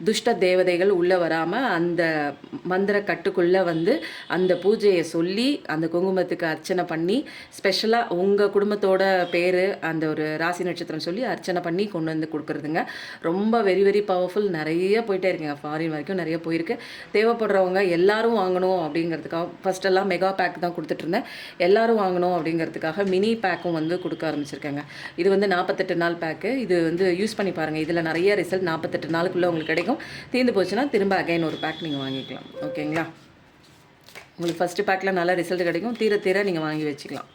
துஷ்ட தேவதைகள் உள்ளே வராமல் அந்த மந்திர கட்டுக்குள்ளே வந்து அந்த பூஜையை சொல்லி அந்த குங்குமத்துக்கு அர்ச்சனை பண்ணி ஸ்பெஷலாக உங்கள் குடும்பத்தோட பேர் அந்த ஒரு ராசி நட்சத்திரம் சொல்லி அர்ச்சனை பண்ணி கொண்டு வந்து கொடுக்குறதுங்க. ரொம்ப வெரி பவர்ஃபுல். நிறைய போயிட்டே இருக்குங்க. ஃபாரின் வரைக்கும் நிறைய போயிருக்கு. தேவைப்படுறவங்க எல்லாரும் வாங்கணும் அப்படிங்கிறதுக்காக ஃபஸ்ட்டெல்லாம் மெகா பேக் தான் கொடுத்துட்ருந்தேன். எல்லாரும் வாங்கணும் அப்படிங்கிறதுக்காக மினி பேக்கும் வந்து கொடுக்க ஆரம்பிச்சிருக்கேங்க. இது வந்து 48 நாள் பேக்கு. இது வந்து யூஸ் பண்ணி பாருங்கள். இதில் நிறைய ரிசல்ட் 48 நாளுக்குள்ளே உங்களுக்கு கிடைக்கும். தீர்ந்து போச்சுன்னா திரும்ப அகைன் ஒரு பேக் நீங்கள் வாங்கிக்கலாம். ஓகேங்களா? உங்களுக்கு ஃபஸ்ட்டு பேக்கில் நல்ல ரிசல்ட் கிடைக்கும். தீர நீங்கள் வாங்கி வச்சுக்கலாம்.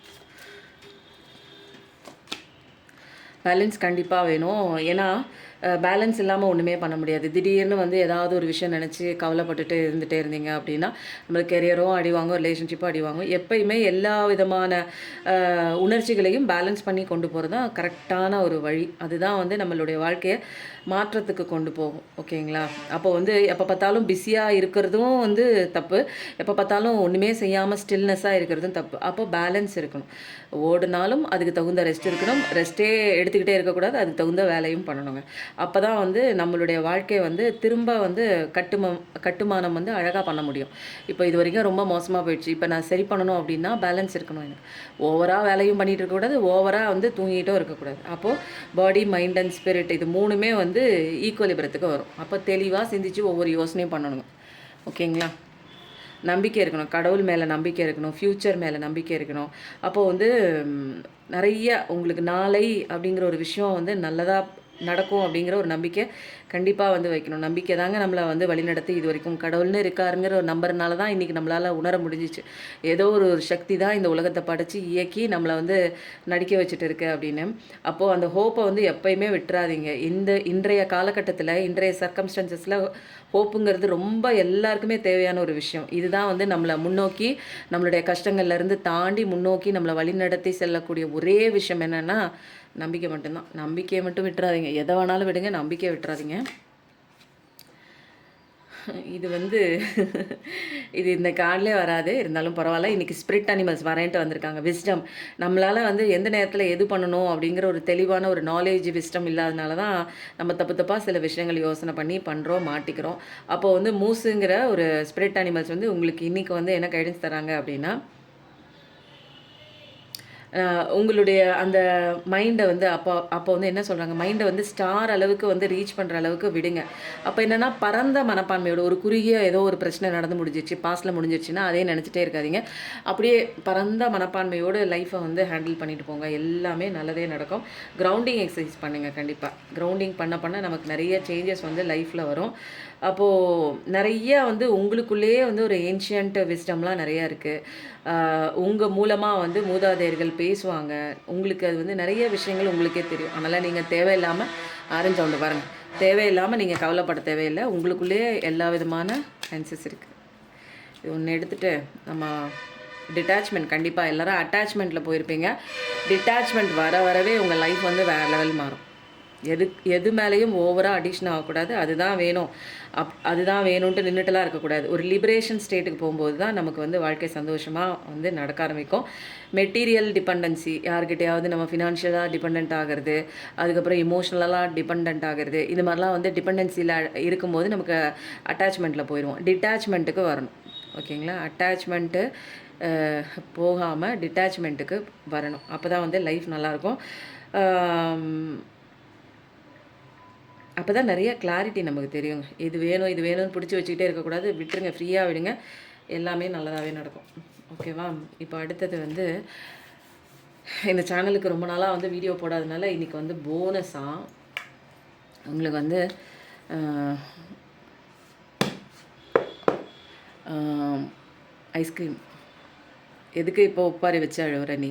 பேலன்ஸ் கண்டிப்பாக வேணும். ஏன்னா பேலன்ஸ் இல்லாமல் ஒன்றுமே பண்ண முடியாது. திடீர்னு வந்து ஏதாவது ஒரு விஷயம் நினச்சி கவலைப்பட்டுட்டு இருந்துகிட்டே இருந்தீங்க அப்படின்னா நம்மளுக்கு கெரியரும் அடிவாங்கும், ரிலேஷன்ஷிப்பும் அடிவாங்கும். எப்பயுமே எல்லா விதமான உணர்ச்சிகளையும் பேலன்ஸ் பண்ணி கொண்டு போகிறது தான் கரெக்டான ஒரு வழி. அதுதான் வந்து நம்மளுடைய வாழ்க்கையை மாற்றத்துக்கு கொண்டு போகும். ஓகேங்களா? அப்போ வந்து எப்போ பார்த்தாலும் பிஸியாக இருக்கிறதும் வந்து தப்பு, எப்போ பார்த்தாலும் ஒன்றுமே செய்யாமல் ஸ்டில்னஸாக இருக்கிறதும் தப்பு. அப்போ பேலன்ஸ் இருக்கணும். ஓடுனாலும் அதுக்கு தகுந்த ரெஸ்ட் இருக்கணும். ரெஸ்ட்டே எடுத்துக்கிட்டே இருக்கக்கூடாது, அதுக்கு தகுந்த வேலையும் பண்ணணுங்க. அப்போ தான் வந்து நம்மளுடைய வாழ்க்கையை வந்து திரும்ப வந்து கட்டுமானம் வந்து அழகாக பண்ண முடியும். இப்போ இது வரைக்கும் ரொம்ப மோசமாக போயிடுச்சு. இப்போ நான் சரி பண்ணணும் அப்படின்னா பேலன்ஸ் இருக்கணும். எனக்கு ஓவராக வேலையும் பண்ணிகிட்டு இருக்கக்கூடாது, ஓவராக வந்து தூங்கிட்டும் இருக்கக்கூடாது. அப்போது பாடி, மைண்ட் அண்ட் ஸ்பிரிட் இது 3மே வந்து ஈக்குவலிபுரத்துக்கு வரும். அப்போ தெளிவாக சிந்திச்சு ஒவ்வொரு யோசனையும் பண்ணணுங்க. ஓகேங்களா? நம்பிக்கை இருக்கணும். கடவுள் மேலே நம்பிக்கை இருக்கணும். ஃப்யூச்சர் மேலே நம்பிக்கை இருக்கணும். அப்போது வந்து நிறைய உங்களுக்கு நாளை அப்படிங்கிற ஒரு விஷயம் வந்து நல்லதாக நடக்கும் அப்படிங்கிற ஒரு நம்பிக்கை கண்டிப்பாக வந்து வைக்கணும். நம்பிக்கை தாங்க நம்மளை வந்து வழிநடத்தி இது வரைக்கும் கடவுள்னு இருக்காருங்கிற ஒரு நம்பர்னால தான் இன்றைக்கி நம்மளால் உணர முடிஞ்சிச்சு. ஏதோ ஒரு சக்தி தான் இந்த உலகத்தை படைச்சி இயக்கி நம்மளை வந்து நடிக்க வச்சுட்டு இருக்கு அப்படின்னு. அப்போது அந்த ஹோப்பை வந்து எப்பயுமே விட்டுறாதீங்க. இன்றைய காலகட்டத்தில், இன்றைய சர்க்கம்ஸ்டன்சஸில் ஹோப்புங்கிறது ரொம்ப எல்லாருக்குமே தேவையான ஒரு விஷயம். இதுதான் வந்து நம்மளை முன்னோக்கி நம்மளுடைய கஷ்டங்கள்லேருந்து தாண்டி முன்னோக்கி நம்மளை வழிநடத்தி செல்லக்கூடிய ஒரே விஷயம் என்னென்னா நம்பிக்கை மட்டும்தான். நம்பிக்கையை மட்டும் விட்டுறாதீங்க. எதை வேணாலும் விடுங்க, நம்பிக்கையை விட்டுறாதீங்க. இது வந்து இது இந்த கார்டிலே வராது, இருந்தாலும் பரவாயில்ல. இன்றைக்கி ஸ்பிரிட் அனிமல்ஸ் வரேன்ட்டு வந்திருக்காங்க. விஸ்டம். நம்மளால் வந்து எந்த நேரத்தில் எது பண்ணணும் அப்படிங்கிற ஒரு தெளிவான ஒரு நாலேஜ், விஸ்டம் இல்லாதனால தான் நம்ம தப்பாக சில விஷயங்கள் யோசனை பண்ணி பண்ணுறோம், மாட்டிக்கிறோம். அப்போது வந்து மூஸுங்கிற ஒரு ஸ்பிரிட் அனிமல்ஸ் வந்து உங்களுக்கு இன்றைக்கி வந்து என்ன கைடன்ஸ் தராங்க அப்படின்னா உங்களுடைய அந்த மைண்டை வந்து அப்போ வந்து என்ன சொல்கிறாங்க, மைண்டை வந்து ஸ்டார் அளவுக்கு வந்து ரீச் பண்ணுற அளவுக்கு விடுங்க. அப்போ என்னென்னா பரந்த மனப்பான்மையோட ஒரு குறுகிய ஏதோ ஒரு பிரச்சனை நடந்து முடிஞ்சிச்சு, பாஸ்டில் முடிஞ்சிருச்சுன்னா அதே நினச்சிட்டே இருக்காதீங்க. அப்படியே பரந்த மனப்பான்மையோடு லைஃப்பை வந்து ஹேண்டில் பண்ணிட்டு போங்க. எல்லாமே நல்லதே நடக்கும். கிரவுண்டிங் எக்ஸசைஸ் பண்ணுங்கள். கண்டிப்பாக கிரவுண்டிங் பண்ண நமக்கு நிறைய சேஞ்சஸ் வந்து லைஃப்பில் வரும். அப்போது நிறைய வந்து உங்களுக்குள்ளேயே வந்து ஒரு ஏன்ஷியன்ட் விஸ்டம்லாம் நிறையா இருக்குது. உங்கள் மூலமாக வந்து மூதாதையர்கள் பேசுவாங்க. உங்களுக்கு அது வந்து நிறைய விஷயங்கள் உங்களுக்கே தெரியும். அதனால் நீங்கள் தேவையில்லாமல் ஆரஞ்சு சவுண்டு பாருங்கள், தேவையில்லாமல் நீங்கள் கவலைப்பட தேவையில்லை. உங்களுக்குள்ளேயே எல்லா விதமான சென்சஸ் இருக்குது. இது ஒன்று எடுத்துகிட்டு நம்ம டிட்டாச்மெண்ட், கண்டிப்பாக எல்லோரும் அட்டாச்மெண்ட்டில் போயிருப்பீங்க. டிட்டாச்மெண்ட் வரவே உங்கள் லைஃப் வந்து வேறு லெவல் மாறும். எது மேலேயும் ஓவராக அடிக்ஷன் ஆகக்கூடாது. அதுதான் வேணும், அதுதான் வேணும்ன்ட்டு நின்றுட்டுலாம் இருக்கக்கூடாது. ஒரு லிபரேஷன் ஸ்டேட்டுக்கு போகும்போது தான் நமக்கு வந்து வாழ்க்கை சந்தோஷமாக வந்து நடக்க ஆரம்பிக்கும். மெட்டீரியல் டிபெண்டன்சி, யார்கிட்டையாவது நம்ம ஃபினான்ஷியலாக டிபெண்ட் ஆகிறது, அதுக்கப்புறம் இமோஷ்னலாக டிபெண்ட் ஆகிறது, இது மாதிரிலாம் வந்து டிபெண்டன்சியில் இருக்கும்போது நமக்கு அட்டாச்மெண்ட்டில் போயிடுவோம். டிட்டாச்மெண்ட்டுக்கு வரணும். ஓகேங்களா? அட்டாச்மெண்ட்டு போகாமல் டிட்டாச்மெண்ட்டுக்கு வரணும். அப்போ தான் வந்து லைஃப் நல்லாயிருக்கும். அப்போ தான் நிறைய கிளாரிட்டி நமக்கு தெரியுங்க. இது வேணும்னு பிடிச்சி வச்சுக்கிட்டே இருக்கக்கூடாது. விட்டுருங்க, ஃப்ரீயாக விடுங்க, எல்லாமே நல்லதாகவே நடக்கும். ஓகேவா? இப்போ அடுத்தது வந்து இந்த சேனலுக்கு ரொம்ப நாளாக வந்து வீடியோ போடாதனால இன்றைக்கி வந்து போனஸாக உங்களுக்கு வந்து ஐஸ்கிரீம். எதுக்கு இப்போ ஒப்பாரி வச்சு அழுவுற நீ?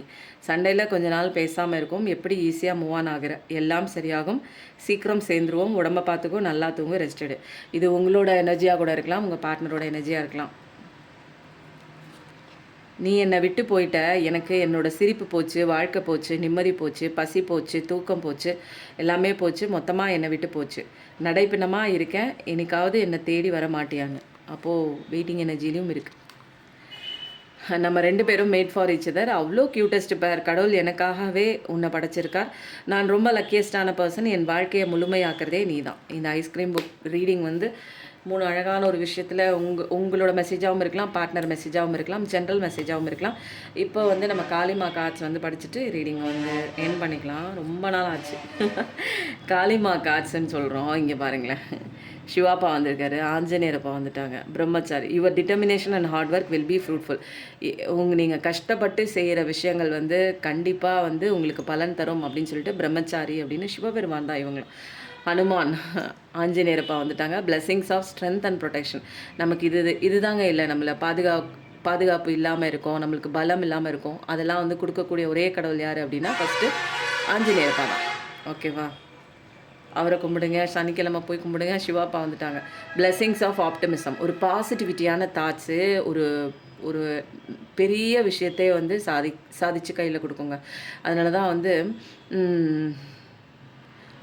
சண்டையில் கொஞ்ச நாள் பேசாமல் இருக்கும், எப்படி ஈஸியாக மூவ் ஆன் ஆகிற, எல்லாம் சரியாகும், சீக்கிரம் சேர்ந்துருவோம், உடம்பை பார்த்துக்கும், நல்லா தூங்கும், ரெஸ்டடு. இது உங்களோட எனர்ஜியாக கூட இருக்கலாம், உங்கள் பார்ட்னரோட எனர்ஜியாக இருக்கலாம். நீ என்னை விட்டு போயிட்ட, எனக்கு என்னோடய சிரிப்பு போச்சு, வாழ்க்கை போச்சு, நிம்மதி போச்சு, பசி போச்சு, தூக்கம் போச்சு, எல்லாமே போச்சு, மொத்தமாக என்னை விட்டு போச்சு. நடைப்பிணமாக இருக்கேன், என்னைக்காவது என்னை தேடி வர மாட்டியான்னு. அப்போது வெயிட்டிங் எனர்ஜிலையும் இருக்குது. நம்ம 2 பேரும் மேட் ஃபார் ஈச் அதர். அவ்வளோ க்யூட்டஸ்ட் பேர். கடவுள் எனக்காகவே உன்னை படைச்சிருக்கார். நான் ரொம்ப லக்கியஸ்டான பர்சன். என் வாழ்க்கையை முழுமையாக்குறதே நீ தான். இந்த ஐஸ்கிரீம் புக் ரீடிங் வந்து 3 அழகான ஒரு விஷயத்தில் உங்களோட மெசேஜாகவும் இருக்கலாம், பார்ட்னர் மெசேஜாகவும் இருக்கலாம், ஜென்ரல் மெசேஜாகவும் இருக்கலாம். இப்போ வந்து நம்ம காளிமா கார்ட்ஸ் வந்து படிச்சுட்டு ரீடிங் வந்து என் பண்ணிக்கலாம். ரொம்ப நாள் ஆச்சு. காளிமா கார்ட்ஸ்ன்னு சொல்கிறோம். இங்கே பாருங்களேன், சிவாப்பா வந்திருக்காரு, ஆஞ்சநேயரப்பா வந்துட்டாங்க, பிரம்மச்சாரி. Your determination and hard work will be fruitful. நீங்கள் கஷ்டப்பட்டு செய்கிற விஷயங்கள் வந்து கண்டிப்பாக வந்து உங்களுக்கு பலன் தரும் அப்படின்னு சொல்லிட்டு பிரம்மச்சாரி அப்படின்னு சிவபெருமான் தான் இவங்களும். ஹனுமான், ஆஞ்சநேயரப்பா வந்துட்டாங்க. Blessings of strength and protection. நமக்கு இதுதாங்க இல்லை, நம்மளை பாதுகாப்பு இல்லாமல் இருக்கும், நம்மளுக்கு பலம் இல்லாமல் இருக்கும். அதெல்லாம் வந்து கொடுக்கக்கூடிய ஒரே கடவுள் யார் அப்படின்னா ஃபஸ்ட்டு ஆஞ்சநேயரப்பா தான். ஓகேவா? அவரை கும்பிடுங்க, சனிக்கிழமை போய் கும்பிடுங்க. சிவாப்பா வந்துட்டாங்க. Blessings of optimism. ஒரு பாசிட்டிவிட்டியான தாட்ஸு ஒரு ஒரு பெரிய விஷயத்தை வந்து சாதிச்சு கையில் கொடுக்குங்க. அதனால தான் வந்து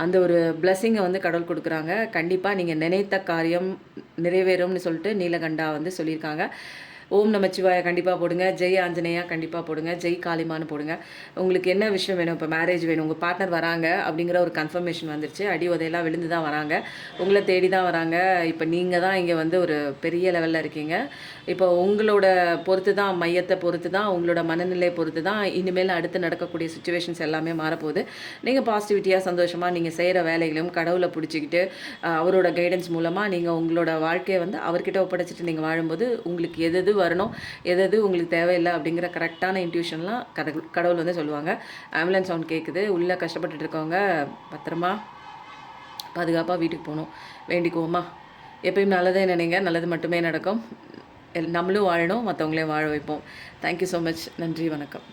அந்த ஒரு பிளெஸிங்கை வந்து கடவுள் கொடுக்குறாங்க. கண்டிப்பாக நீங்கள் நினைத்த காரியம் நிறைவேறும்னு சொல்லிட்டு நீலகண்டா வந்து சொல்லியிருக்காங்க. ஓம் நமச்சிவாய கண்டிப்பாக போடுங்க, ஜெய் ஆஞ்சநேயா கண்டிப்பாக போடுங்க, ஜெய் காளிமான்னு போடுங்க. உங்களுக்கு என்ன விஷயம் வேணும்? இப்போ மேரேஜ் வேணும், உங்கள் பார்ட்னர் வராங்க அப்படிங்கிற ஒரு கன்ஃபர்மேஷன் வந்துருச்சு. அடி உதையெல்லாம் விழுந்து தான் வராங்க, உங்களை தேடி தான் வராங்க. இப்போ நீங்கள் தான் இங்கே வந்து ஒரு பெரிய லெவலில் இருக்கீங்க. இப்போ உங்களோட பொறுத்து தான், மையத்தை பொறுத்து தான், உங்களோட மனநிலை பொறுத்து தான் இனிமேல் அடுத்து நடக்கக்கூடிய சுச்சுவேஷன்ஸ் எல்லாமே மாறப்போகுது. நீங்கள் பாசிட்டிவிட்டியாக சந்தோஷமாக நீங்கள் செய்கிற வேலைகளையும் கடவுளை பிடிச்சிக்கிட்டு அவரோட கைடன்ஸ் மூலமாக நீங்கள் உங்களோட வாழ்க்கையை வந்து அவர்கிட்ட ஒப்படைச்சிட்டு நீங்கள் வாழும்போது உங்களுக்கு எது வரணும், எது உங்களுக்கு தேவையில்லை அப்படிங்கிற கரெக்டான இன்ட்யூஷன்லாம் கடவுள் வந்து சொல்லுவாங்க. ஆம்புலன்ஸ் சவுண்ட் கேட்குது, உள்ளே கஷ்டப்பட்டுட்டு இருக்கவங்க பத்திரமா பாதுகாப்பாக வீட்டுக்கு போகணும். வேண்டிக்குவோமா? எப்பயும் நல்லதே நினைங்க, நல்லது மட்டுமே நடக்கும். நம்மளும் வாழணும், மற்றவங்களையும் வாழ வைப்போம். Thank you so much. நன்றி, வணக்கம்.